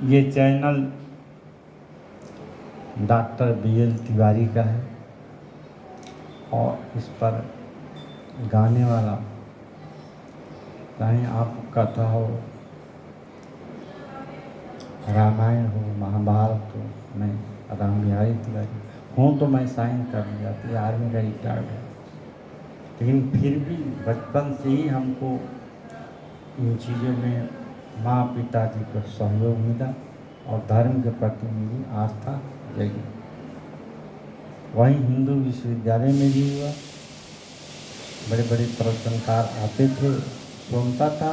ये channel doctor BL Tiwari का है और इस पर गाने वाला चाहे आप कथा हो, रामायण हो, महाभारत हो, मैं राम बिहारी तिवारी हूँ तो मैं साइन कर दिया था, आर्मी का रिटायर्ड है, लेकिन फिर भी बचपन से ही हमको इन चीज़ों में माँ पिताजी का सहयोग मिला और धर्म के प्रति मेरी आस्था जगी। वहीं हिंदू विश्वविद्यालय में भी हुआ, बड़े बड़े प्रवचनकार आते थे, सुनता था,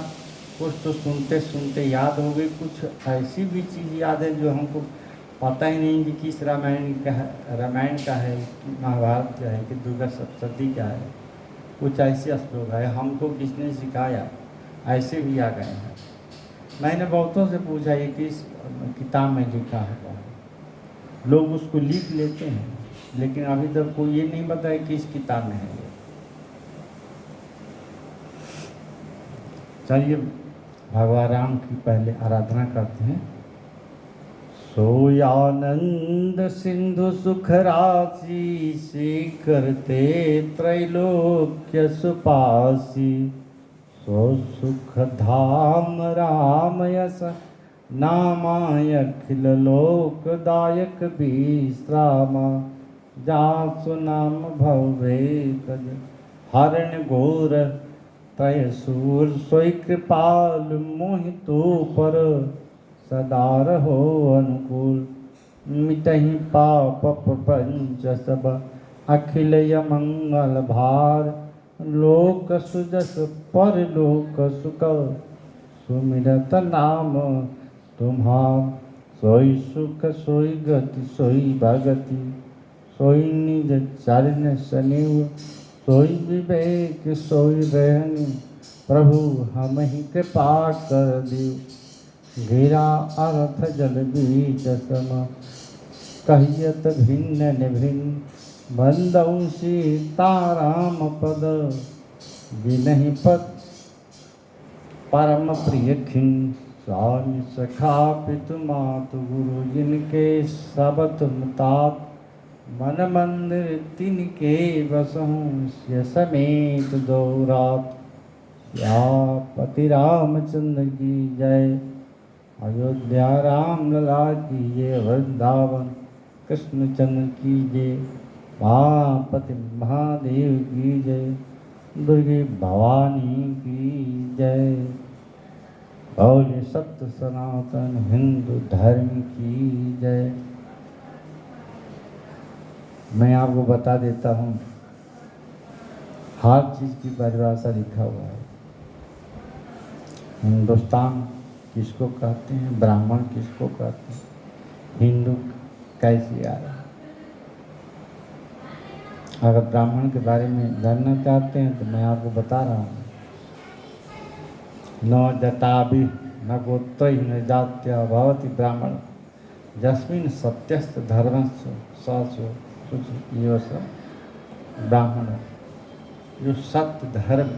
कुछ तो सुनते सुनते याद हो गई, कुछ ऐसी भी चीज़ याद है जो हमको पता ही नहीं कि किस रामायण का है, कि महाभारत का है, कि दुर्गा सप्तशती का है। कुछ ऐसे श्लोक है, हमको किसने सिखाया, ऐसे भी आ गए हैं। मैंने बहुतों से पूछा ये किस किताब में लिखा है, लोग उसको लिख लेते हैं, लेकिन अभी तक कोई ये नहीं बताया किस किताब में है ये। चलिए भगवान राम की पहले आराधना करते हैं। सोयानंद सिंधु सुख राशि से करते त्रैलोक्य सुपासी, सो सुख धाम राम यस नामाय अखिल लोकदायक विश्रामा, जासु नाम भवे कज हरण घोर तय सूर, सोई कृपाल मोहि तो पर सदा रहो अनुकूल, मिटहि पाप प्रपंच सब अखिल यमंगल भार, लोक सुजस पर लोक सुख सुमिरत नाम तुम्हार, सोई सुख सोई गति सोई भगति, सोई निज चरण सनिव, सोई विवेक सोई रहनि, प्रभु हम ही कृपा कर दियो, गिरा अर्थ जल बीच सम, कहियत भिन्न निभिन्न, बंदौ सीताराम पद, बिनहि पद परम प्रिय खिन, स्वामी सखा पितु मातु गुरु, जिनके सबत मुतात, मन मंदिर तिनके बसहु, सिय समेत दो रात, सियापति रामचंद्र की जय, अयोध्या राम लला की जय, वृंदावन कृष्णचंद्र की जय, महापति महादेव की जय, दुर्गे भवानी की जय, बोले सत्य सनातन हिंदू धर्म की जय। मैं आपको बता देता हूँ, हर चीज़ की परिभाषा लिखा हुआ है। हिंदुस्तान किसको कहते हैं, ब्राह्मण किसको कहते हैं, हिंदू कैसे आया। अगर ब्राह्मण के बारे में जानना चाहते हैं तो मैं आपको बता रहा हूँ, न जटाभि न गोत्र न जात्या भवति ब्राह्मण, जस्मिन् सत्यस्थ धर्मस्य ससु ये सब ब्राह्मण, जो सत्य धर्म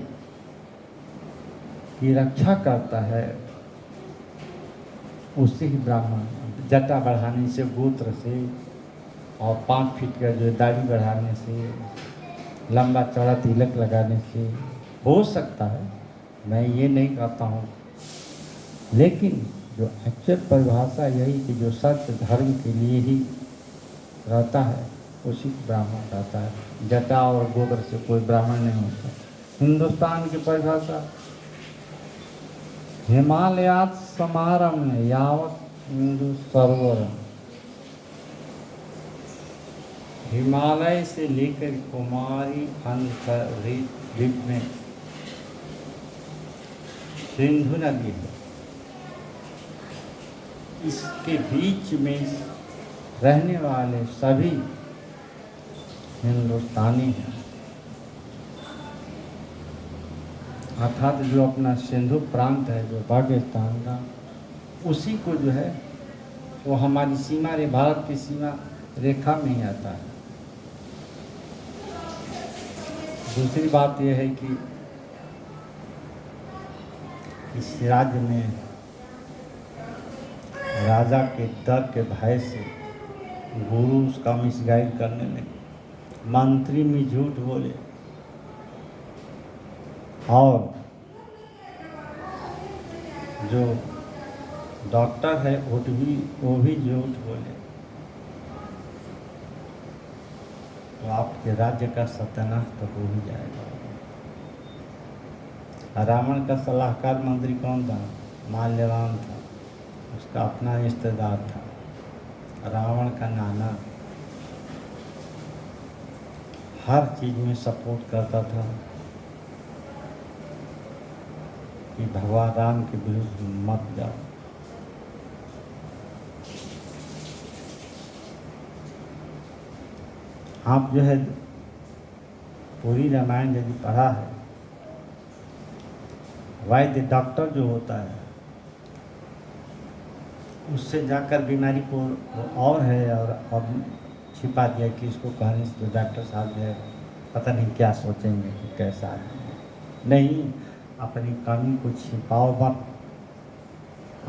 की रक्षा करता है उसी ही ब्राह्मण। जटा बढ़ाने से, गोत्र से, और 5 फीट का जो दाढ़ी बढ़ाने से, लंबा चौड़ा तिलक लगाने से हो सकता है, मैं ये नहीं कहता हूँ, लेकिन जो एक्चुअल परिभाषा यही कि जो सत्य धर्म के लिए ही रहता है उसी को ब्राह्मण कहता है। जटा और गोत्र से कोई ब्राह्मण नहीं होता। हिंदुस्तान की परिभाषा, हिमालयात समारम्य यावत हिंदू सरोवर, हिमालय से लेकर कुमारी द्वीप में सिंधु नदी है, इसके बीच में रहने वाले सभी हिंदुस्तानी हैं। अर्थात जो अपना सिंधु प्रांत है, जो पाकिस्तान का, उसी को जो है वो हमारी सीमा रे भारत की सीमा रेखा में ही आता है। दूसरी बात यह है कि इस राज्य में राजा के डर के भय से गुरु उसका मिसगाइड करने लगे, मंत्री में झूठ बोले और जो डॉक्टर है वो भी झूठ बोले, तो आपके राज्य का सत्यानाश तो हो ही जाएगा। रावण का सलाहकार मंत्री कौन था? माल्यवान था, उसका अपना रिश्तेदार था, रावण का नाना, हर चीज में सपोर्ट करता था कि भगवान राम के विरुद्ध मत जाओ। आप जो है पूरी रामायण यदि पढ़ा है, वैद्य डॉक्टर जो होता है उससे जाकर बीमारी को और है और अब छिपा दिया कि इसको कहने से तो डॉक्टर साहब जो है पता नहीं क्या सोचेंगे कि कैसा है। नहीं, अपनी कमी को छिपाओ मत।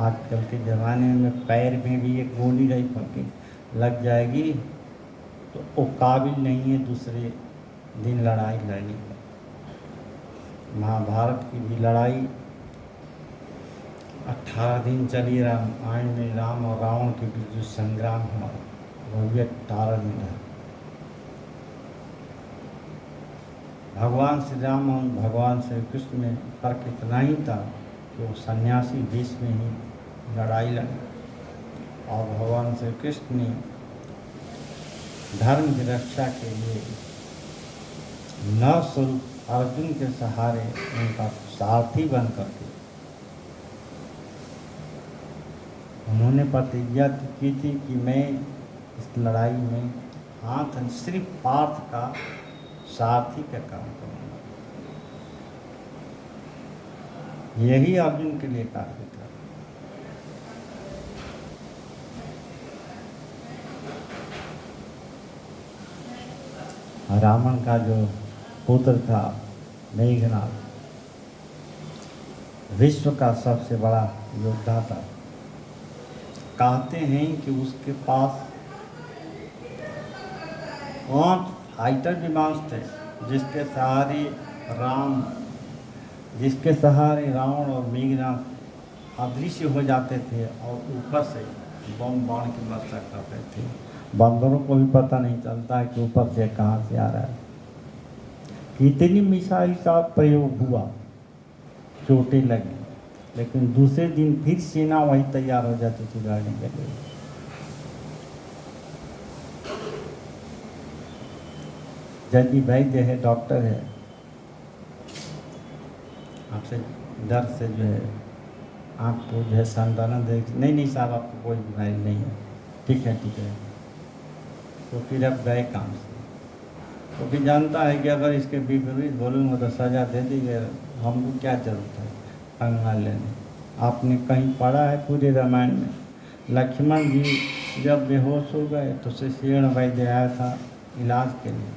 आजकल के ज़माने में पैर में भी एक गोली रही पकी लग जाएगी तो वो काबिल नहीं है दूसरे दिन लड़ाई लड़ने का। महाभारत की भी लड़ाई 18 दिन चली। रामायण में राम और रावण के बीच जो संग्राम हुआ वो भी 18 दिन है। भगवान श्री राम और भगवान श्री कृष्ण में फर्क इतना ही था कि वो सन्यासी वेश में ही लड़ाई लड़ी और भगवान श्री कृष्ण ने धर्म की रक्षा के लिए नव स्वरूप अर्जुन के सहारे उनका सारथी बन करके उन्होंने प्रतिज्ञा की थी कि मैं इस लड़ाई में हाथ सिर्फ पार्थ का सारथी का काम करूंगा। यही अर्जुन के लिए काफी था। रावण का जो पुत्र था मेघनाद, विश्व का सबसे बड़ा योद्धा था। कहते हैं कि उसके पास 5 फाइटर विमान थे जिसके सहारे रावण और मेघनाद अदृश्य हो जाते थे और ऊपर से बम बाण की वर्षा करते थे। बंदरों को भी पता नहीं चलता है कि ऊपर से कहाँ से आ रहा है। कितनी मिसाइल का प्रयोग हुआ, चोटें लगी, लेकिन दूसरे दिन फिर सेना वही तैयार हो जाती थी लड़ने के लिए। यदि वैद्य है, डॉक्टर है, आपसे डर से जो है आपको जो है सांत्वना दे, नहीं साहब आपको कोई बीमारी नहीं है, ठीक है, तो फिर अब गए काम से। तो फिर जानता है कि अगर इसके विपरीत बोलूँगा तो सज़ा दे दी गई, हमको क्या जरूरत है पंगा लेने। आपने कहीं पढ़ा है पूरे रामायण में, लक्ष्मण जी जब बेहोश हो गए तो शिष्यण वैद्य आया था इलाज के लिए।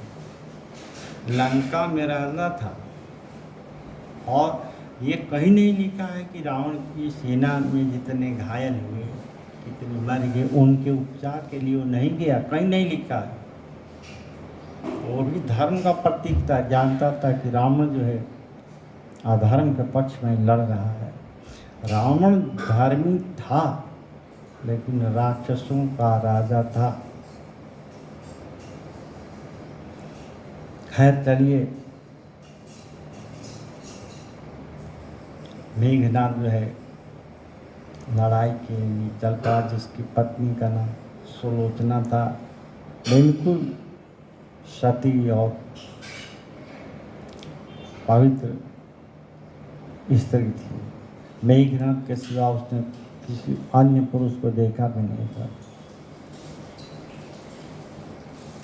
लंका में रहना था और ये कहीं नहीं लिखा है कि रावण की सेना में जितने घायल हुए, कितने मर गए, उनके उपचार के लिए वो नहीं गया, कहीं नहीं लिखा है। वो भी धर्म का प्रतीक था, जानता था कि रावण जो है अधर्म के पक्ष में लड़ रहा है। रावण धार्मिक था लेकिन राक्षसों का राजा था। खैर चलिए, मेघनाद जो है लड़ाई के लिए चल पड़ा, जिसकी पत्नी का नाम सुलोचना था। बिल्कुल सती और पवित्र स्त्री थी। मेघनाद के सिवा उसने किसी अन्य पुरुष को देखा भी नहीं था,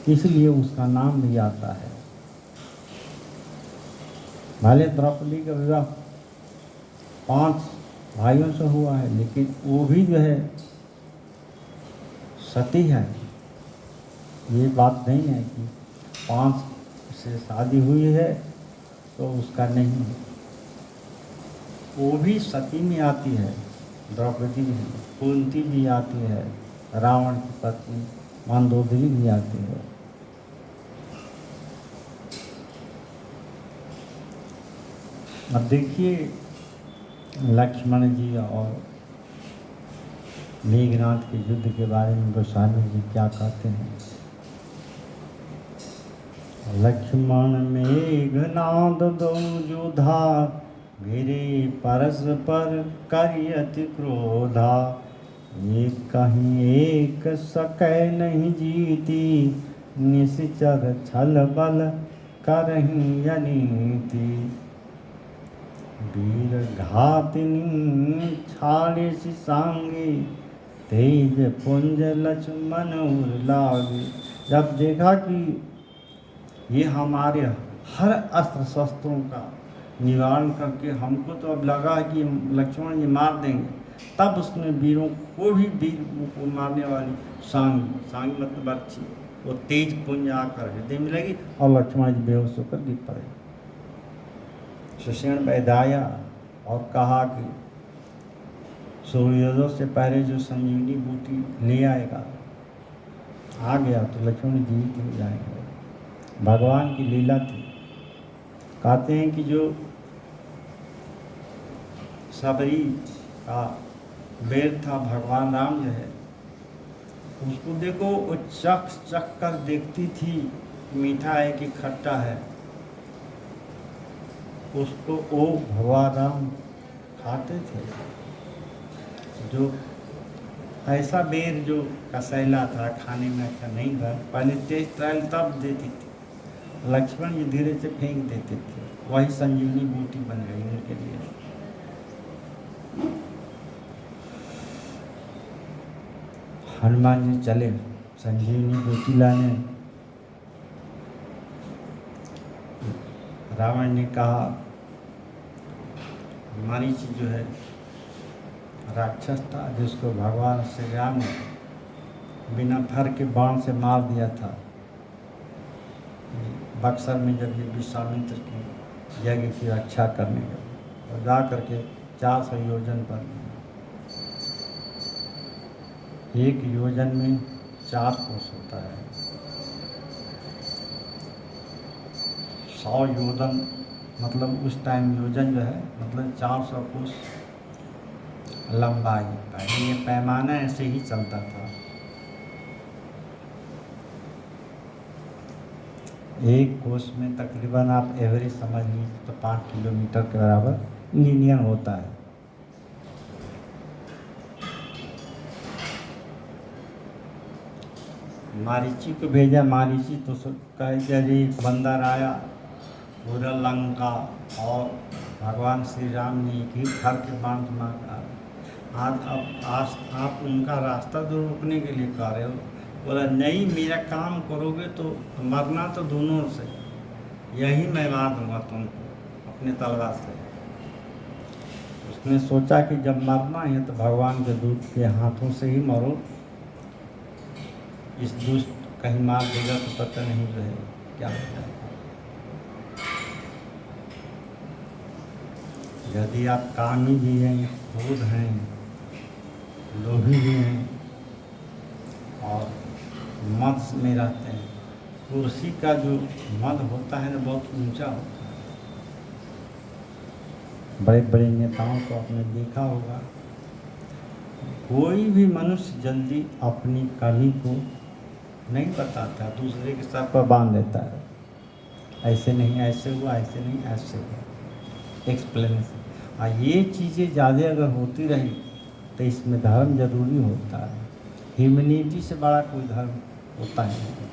इसलिए उसका नाम भी आता है। भले द्रौपदी का विवाह 5 भाइयों से हुआ है, लेकिन वो भी जो है सती है। ये बात नहीं है कि 5 से शादी हुई है तो उसका नहीं है। वो भी सती में आती है, द्रौपदी भी, कुंती भी आती है, रावण की पत्नी मंदोदरी भी आती है। अब देखिए लक्ष्मण जी और मेघनाथ के युद्ध के बारे में गोस्वामी जी क्या कहते हैं। लक्ष्मण मेघनाथ दो योधा, भिरे परस्पर करियति क्रोधा। एक कहीं एक सकै नहीं जीती, निश्चर छल बल करहीं अनीति। वीर घातिनी छाड़िस सांगी, तेज पुंज लक्ष्मण उर लागे। जब देखा कि ये हमारे हर अस्त्र शस्त्रों का निवारण करके हमको तो अब लगा कि लक्ष्मण जी मार देंगे, तब उसने वीरों को भी वीर को मारने वाली सांगी मतलब अच्छी वो तेज पुंज आकर हृदय में लगी और लक्ष्मण जी बेहोश होकर गिर पड़े। सुषेण बैदाया और कहा कि सूर्योदय से पहले जो संजीवनी बूटी ले आएगा, आ गया तो लक्ष्मण जीवित हो जाएंगे। भगवान की लीला थी। कहते हैं कि जो सबरी का बेर था भगवान राम जो है, उसको देखो वो चख कर देखती थी मीठा है कि खट्टा है, उसको वो भगवान राम खाते थे। जो ऐसा बेर जो कसैला था, खाने में अच्छा नहीं था, पहले टेस्ट ट्रायल तब देती थी, लक्ष्मण जी धीरे से फेंक देते थे, वही संजीवनी बूटी बन गई उनके लिए। हनुमान जी चले संजीवनी बूटी लाने। रावण ने कहा, मरीचि जो है राक्षस था जिसको भगवान श्री राम ने बिना फर के बाण से मार दिया था बक्सर में, जब ये विश्वामित्र की यज्ञ की रक्षा करने गए और जा करके 400 योजन पर, एक योजन में 4 कोस होता है, 100 योजन मतलब उस टाइम योजन जो है मतलब 400 कोस लंबाई। पहले ये पैमाना ऐसे ही चलता था। एक कोस में तकरीबन आप एवरेज समझ लीजिए तो 5 किलोमीटर के बराबर लीनियर होता है। मारीची को भेजा, मारीची तो कहे बंदर आया पूरा लंका और भगवान श्री राम ने एक ही फर के बांध मारा। आज आप उनका रास्ता तो रोकने के लिए कह रहे हो। बोला नहीं, मेरा काम करोगे तो मरना तो दोनों से, यही मैं मार दूंगा तुमको अपने तलवार से। उसने सोचा कि जब मरना है तो भगवान के दूत के हाथों से ही मरो, इस दुष्ट कहीं मार देगा तो पता नहीं जो है क्या हो जाएगा। यदि आप कामी भी हैं, क्रोध हैं, लोभी भी हैं और मद में रहते हैं, कुर्सी का जो मद होता है ना बहुत ऊंचा होता है। बड़े बड़े नेताओं को आपने देखा होगा, कोई भी मनुष्य जल्दी अपनी कमी को नहीं बताता, दूसरे के सर पर बांध देता है, ऐसे नहीं ऐसे हुआ, ऐसे नहीं ऐसे हुआ, एक्सप्लेनेशन। ये चीज़ें ज़्यादा अगर होती रही तो इसमें धर्म जरूरी होता है। ह्यूमैनिटी से बड़ा कोई धर्म होता है नहीं।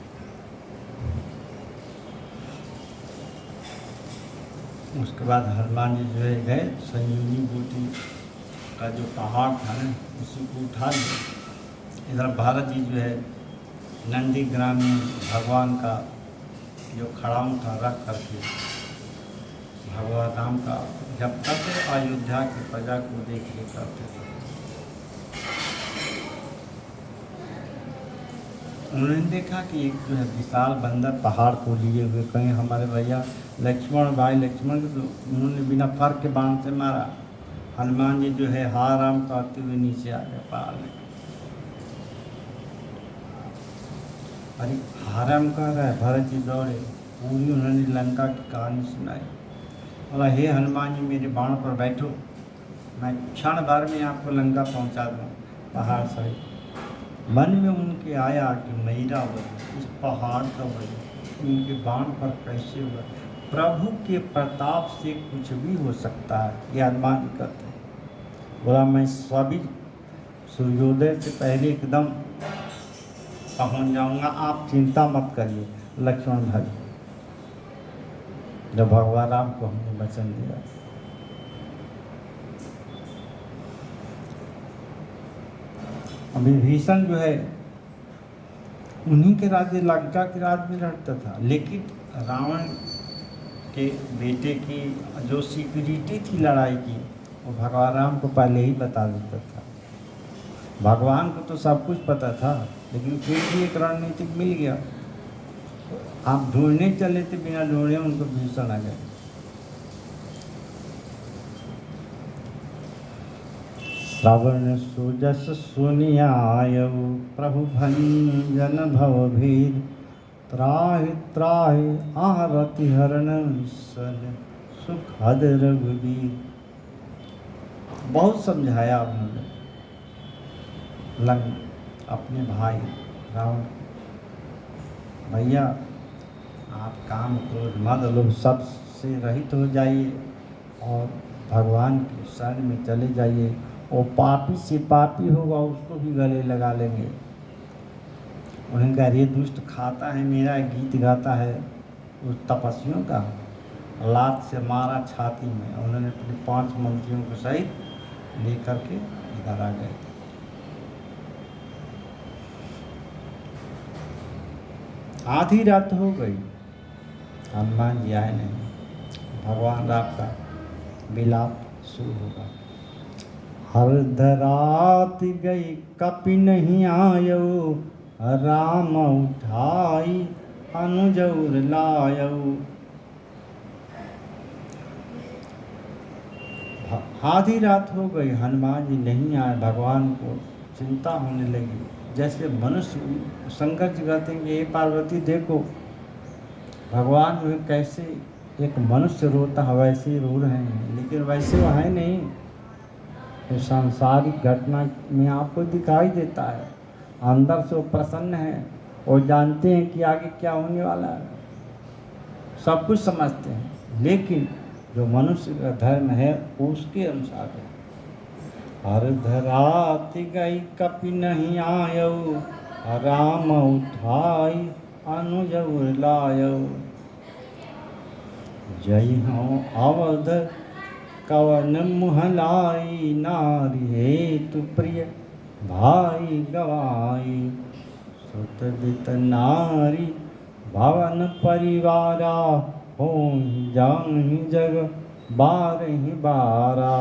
उसके बाद हनुमान जी जो है गए, संजीवनी बूटी का जो पहाड़ था ना उसी को उठा लिया। इधर भारत जी जो है नंदी ग्राम में भगवान का जो खड़ाऊं था रख करके भगवान राम का जब तक अयोध्या की प्रजा को देख रेख करते थे। उन्होंने देखा कि एक जो है विशाल बंदर पहाड़ को लिए हुए, कहीं हमारे भैया लक्ष्मण भाई लक्ष्मण को तो उन्होंने बिना फर के बाण से मारा, हनुमान जी जो है हा राम कहते हुए नीचे आ गए पहाड़ में। अरे हाराम कह रहा है, भरत जी दौड़े, पूरी उन्होंने लंका की कहानी सुनाई। बोला हे हनुमान जी मेरे बाण पर बैठो, मैं क्षण भर में आपको लंका पहुंचा दूँ पहाड़ सहित। मन में उनके आया कि मेरा वजह इस पहाड़ का वजह उनके बाण पर कैसे हुआ। प्रभु के प्रताप से कुछ भी हो सकता है, ये हनुमान जी कहते हैं। बोला मैं सभी सूर्योदय से पहले एकदम पहुंच जाऊंगा, आप चिंता मत करिए लक्ष्मण भाई। जब भगवान राम को हमने वचन दिया। अभी भीषण जो है उन्हीं के राज्य लंका के राज्य में रहता था, लेकिन रावण के बेटे की जो सिक्योरिटी थी लड़ाई की वो भगवान राम को पहले ही बता देता था। भगवान को तो सब कुछ पता था, लेकिन फिर भी एक रणनीतिक मिल गया। आप ढूंढने चले थे, बिना ढूंढे उनको भीषण आ गए। श्रवण सुजस सुनियायऊ प्रभु भंजन भव भीर, त्राहि त्राहि आरति हरण सन सुखद रघुवीर। बहुत समझाया उन्होंने अपने भाई रावण, भैया आप काम क्रोध मद लोभ सब से रहित हो जाइए और भगवान के शरण में चले जाइए। वो पापी से पापी होगा उसको भी गले लगा लेंगे। उन्हें कहा ये दुष्ट खाता है मेरा गीत गाता है उस तपस्वियों का। लात से मारा छाती में। उन्होंने अपने 5 मंत्रियों को सहित लेकर के इधर आ गए। आधी रात हो गई, हनुमान जी आए नहीं। भगवान राम का विलाप शुरू होगा। अर्धरात गई कपि नहीं आयो, राम उठाई अनुजौर लायो। आधी रात हो गई, हनुमान जी नहीं आए। भगवान को चिंता होने लगी। जैसे मनुष्य शंकर जी कहते हैं कि हे पार्वती देखो भगवान जो है कैसे एक मनुष्य रोता है वैसे ही रो रहे हैं, लेकिन वैसे वो है नहीं। तो सांसारिक घटना में आपको दिखाई देता है, अंदर से वो प्रसन्न है और जानते हैं कि आगे क्या होने वाला है, सब कुछ समझते हैं। लेकिन जो मनुष्य का धर्म है उसके अनुसार है। अर्धरात गई कपि नहीं आयो, राम उठाई अनुजौर लायो। जय हो अवध कवन मुहलाई, नारी हेतु प्रिय भाई गवाई। सुत बित नारी भवन परिवारा, हो जाहि जग बारहि बारा।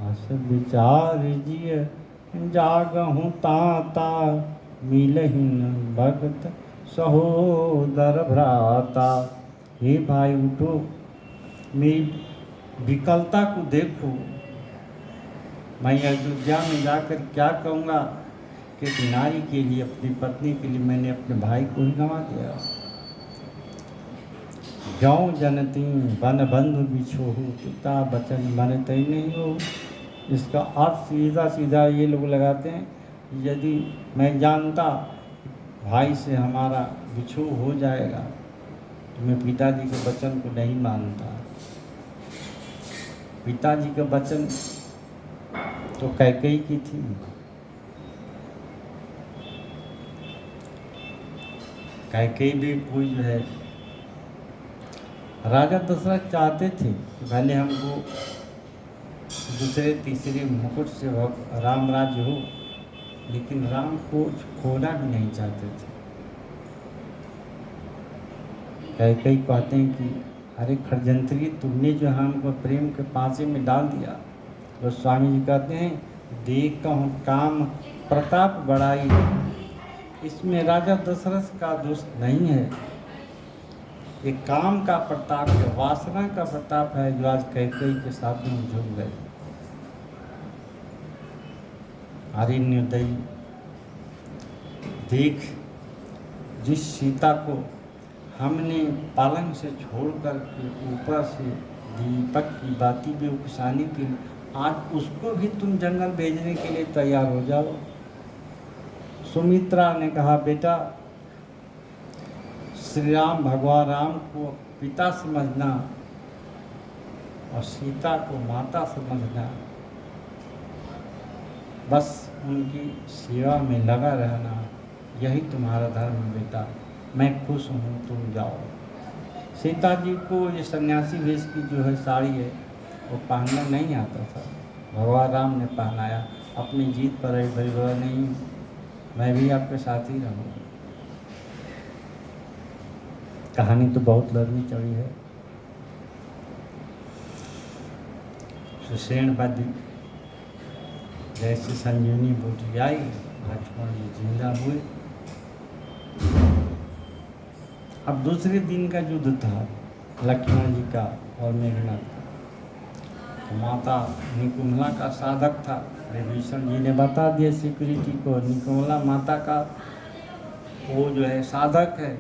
अस विचार जिय जागहु ताता, मिलहि न भगत सहोदर भ्राता। हे भाई उठो, मेरी विकलता को देखो। मैं अयोध्या में जाकर क्या कहूँगा कि एक नारी के लिए, अपनी पत्नी के लिए मैंने अपने भाई को ही गंवा दिया। जौं जनती बन बंधु बिछोहु, पिता बचन मानते ही नहीं हो। इसका अर्थ सीधा सीधा ये लोग लगाते हैं, यदि मैं जानता भाई से हमारा बिछोह हो जाएगा तो मैं पिताजी के वचन को नहीं मानता। पिताजी का वचन तो कैकेयी की थी। कैकेयी भी कोई जो है, राजा दशरथ चाहते थे कि पहले हमको दूसरे तीसरे मुकुट से राम राज्य हो, लेकिन राम को खोना भी नहीं चाहते थे। कैकेयी कहते हैं कि अरे खड़जंत्री, तुमने जो हमको प्रेम के पासे में डाल दिया। तो स्वामी जी कहते हैं देख कहूँ काम प्रताप बढ़ाई, इसमें राजा दशरथ का दोष नहीं है। ये काम का प्रताप है, वासना का प्रताप है जो आज कैकेयी के साथ में झुक गए। आर्योदय देख, जिस सीता को हमने पलंग से छोड़कर के ऊपर से दीपक की बाती भी उकसाने के लिए, आज उसको भी तुम जंगल भेजने के लिए तैयार हो जाओ। सुमित्रा ने कहा, बेटा श्री राम भगवान राम को पिता समझना और सीता को माता समझना, बस उनकी सेवा में लगा रहना, यही तुम्हारा धर्म है बेटा। मैं खुश हूँ, तुम जाओ। सीता जी को ये सन्यासी वेश की जो है साड़ी है वो पहनना नहीं आता था, भगवान राम ने पहनाया। अपनी जीत पर भाई बोला, नहीं मैं भी आपके साथ ही रहूँगा। कहानी तो बहुत लंबी चौड़ी है। सुषेणवती जैसे संजीवनी बूटी आई, लक्ष्मण जी जिंदा हुए। अब दूसरे दिन का युद्ध था लक्ष्मण जी का और मेघनाथ का। तो माता निकुम्भला का साधक था। विभीषण जी ने बता दिया सिक्योरिटी को, निकुम्भला माता का वो जो है साधक है,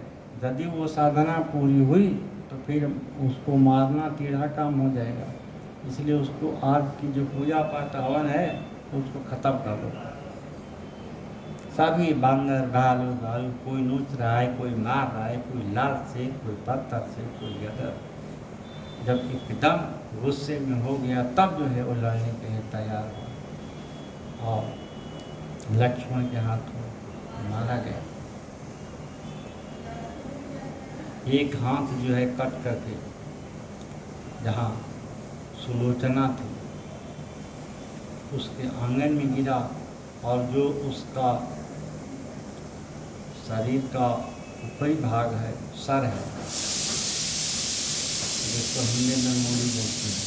यदि वो साधना पूरी हुई तो फिर उसको मारना टेढ़ा काम हो जाएगा, इसलिए उसको आज की जो पूजा पाठ हवन है उसको खत्म कर दो। सभी बांदर भालू भालू, कोई नोच रहा है, कोई मार रहा है, कोई लाल से, कोई पत्थर से, कोई गदर। जब एकदम गुस्से में हो गया तब जो है वो लड़ने के लिए तैयार हुआ और लक्ष्मण के हाथों मारा गया। एक हाथ जो है कट करके जहाँ सुलोचना थी उसके आंगन में गिरा, और जो उसका शरीर का ऊपरी भाग है, सर है, जिसको हिंदी में मूड़ी बोलते हैं,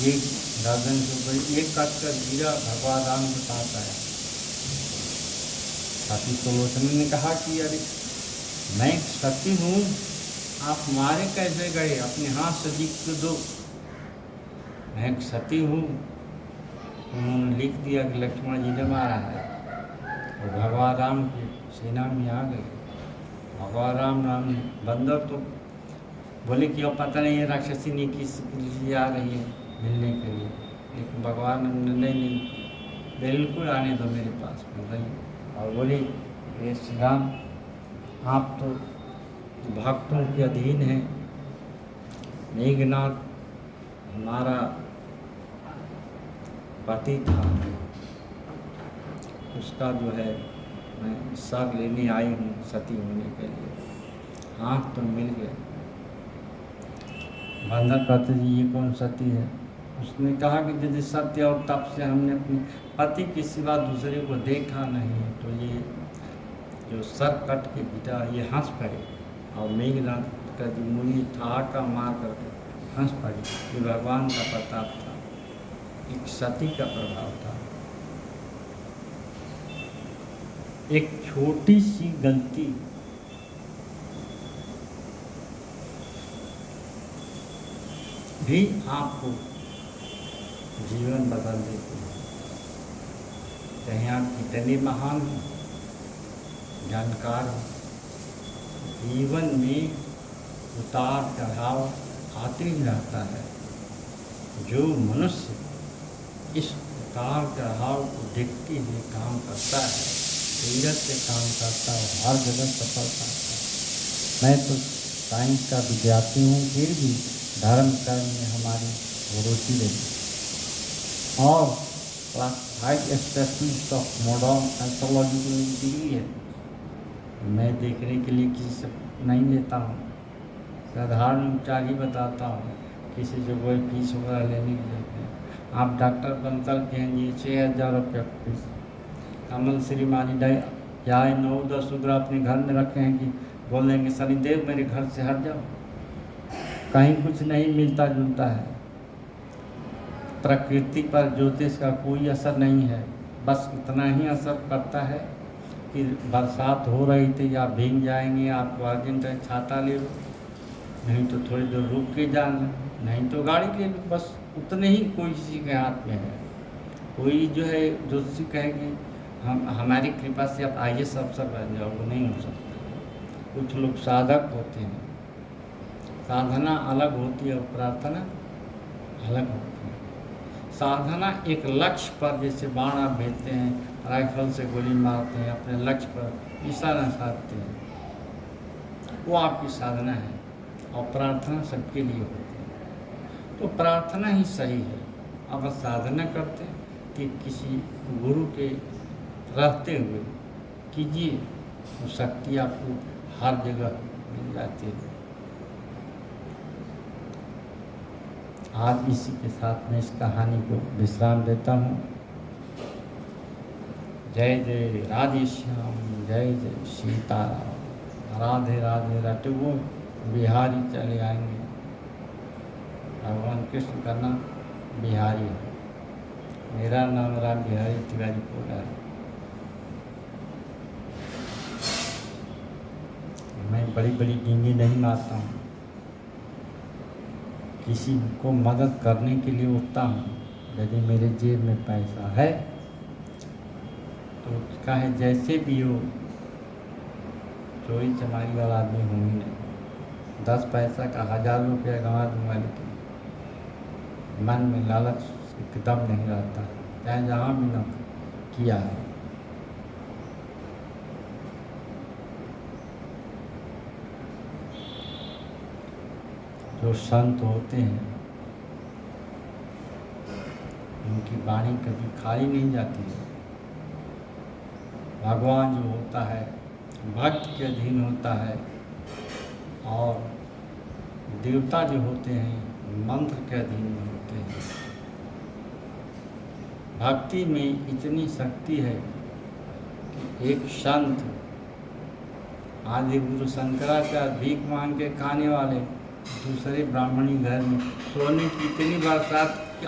एक गर्दन के ऊपर एक कट कर गिरा, भगवान राम के पास आया। साथी सुलोचना ने कहा कि अरे मैं सती हूँ, आप मारे कैसे गए, अपने हाथ से लिख के दो, मैं एक सती हूँ। उन्होंने लिख दिया कि लक्ष्मण जी ने मारा है, और भगवान राम की सेना में आ गए। भगवान राम बंदर तो बोले कि अब पता नहीं है राक्षसी ने किस लिए आ रही है मिलने के लिए, लेकिन भगवान ने नहीं, बिल्कुल आने दो मेरे पास में भाई। और बोले, ये श्री राम आप तो भक्तों के अधीन हैं, मेघनाथ हमारा पति था, उसका जो है मैं सब लेने आई हूँ सती होने के लिए, हाथ तो मिल गया। बंदर कहते जी ये कौन सती है? उसने कहा कि यदि सत्य और तप से हमने अपने पति के सिवा दूसरे को देखा नहीं तो ये जो सर कट के गिरा ये हंस पड़े। और मेघनाथ का जो मुनि ठहाका मार करके हंस पड़ी। ये भगवान का प्रताप था, एक सती का प्रभाव था। एक छोटी सी गलती भी आपको जीवन बदल देती है। चाहे आप कितने महान हो, जानकार हो, जीवन में उतार चढ़ाव आते ही रहता है। जो मनुष्य इस उतार चढ़ाव को देखते हुए काम करता है, धीरज से काम करता है, हर जगह सफलता है। मैं तो साइंस का विद्यार्थी हूँ, फिर भी धर्म कर्म में हमारी रुचि रही। और class 5 specialist of modern anthropology की मेरी डिग्री है। मैं देखने के लिए किसी से नहीं लेता हूँ, साधारण उपचार ही बताता हूँ, किसी से कोई फीस वगैरह लेने के लिए। आप डॉक्टर बंसल कहेंगे 6,000 रुपये फीस, कमल श्री मानी डाई या 9-10 रुपये अपने घर में रखे हैं कि बोल देंगे शनिदेव मेरे घर से हट जाओ। कहीं कुछ नहीं मिलता जुलता है। प्रकृति पर ज्योतिष का कोई असर नहीं है, बस इतना ही असर करता है कि बरसात हो रही थी या भीग जाएंगे, आप अर्जेंट छाता ले लो, नहीं तो थोड़ी देर रुक के जाना, नहीं तो गाड़ी ले लो, बस उतने ही कोई किसी के हाथ में है। कोई जो है ज्योतिषी कहेंगे हम हमारी कृपा से आप IAS अफसर बन जाओ, वो नहीं हो सकता। कुछ लोग साधक होते हैं, साधना अलग होती है और प्रार्थना अलग होती है। साधना एक लक्ष्य पर, जैसे बाण आप भेजते हैं, राइफल से गोली मारते हैं, अपने लक्ष्य पर निशाना साधते हैं, वो आपकी साधना है। और प्रार्थना सबके लिए होती है, तो प्रार्थना ही सही है। अब साधना करते हैं कि किसी गुरु के रहते हुए कीजिए, तो शक्ति आपको हर जगह मिल जाती है। आज इसी के साथ मैं इस कहानी को विश्राम देता हूँ। जय जय राधे श्याम, जय जय सीताराम, राधे राधे रटे वो बिहारी चले आएंगे। भगवान कृष्ण का नाम बिहारी है, मेरा नाम राम बिहारी तिवारी पोला है। मैं बड़ी बड़ी डींगे नहीं मारता हूँ, किसी को मदद करने के लिए उठता हूँ। यदि मेरे जेब में पैसा है तो चाहे जैसे भी हो, चोरी चमारी वाला आदमी हूँ ही नहीं। 10 पैसा का 1000 रुपया गंवा दूंगा, लेकिन मन में लालच एकदम नहीं रहता, चाहे जहाँ भी न किया है। जो संत होते हैं उनकी वाणी कभी खाली नहीं जाती है। भगवान जो होता है भक्त के अधीन होता है, और देवता जो होते हैं मंत्र के अधीन होते हैं। भक्ति में इतनी शक्ति है कि एक संत, आदि गुरु शंकराचार्य भीख मांग के खाने वाले, दूसरे ब्राह्मणी घर में सोने की इतनी बरसात कि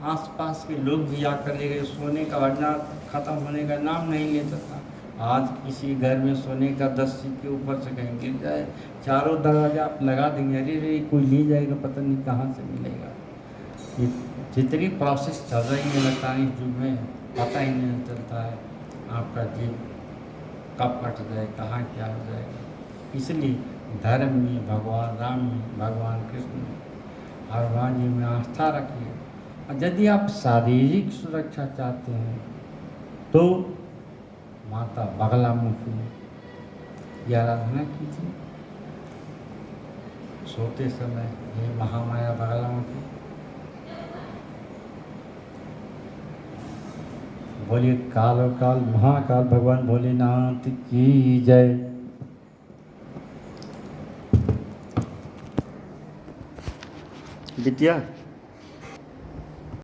आस पास के लोग भी आकर ले गए। सोने का भंडार खत्म होने का नाम नहीं लेता था। आज किसी घर में सोने का 10 सिक्के ऊपर से कहीं गिर जाए, चारों दरवाजा आप लगा देंगे, अरे रे कोई ले जाएगा, पता नहीं कहाँ से मिलेगा। ये जितनी प्रोसेस चल रही है इलेक्ट्रॉनिक युग में, पता ही नहीं चलता है आपका जीव कब कट जाए, कहाँ क्या हो जाएगा। इसलिए धर्म में, भगवान राम में, भगवान कृष्ण में, भगवान जी में आस्था रखिए। और यदि आप शारीरिक सुरक्षा चाहते हैं तो माता बगलामुखी की आराधना कीजिए। सोते समय हे महामाया बगलामुखी, बोलिए काल और काल महाकाल भगवान भोलेनाथ की जय। बिटिया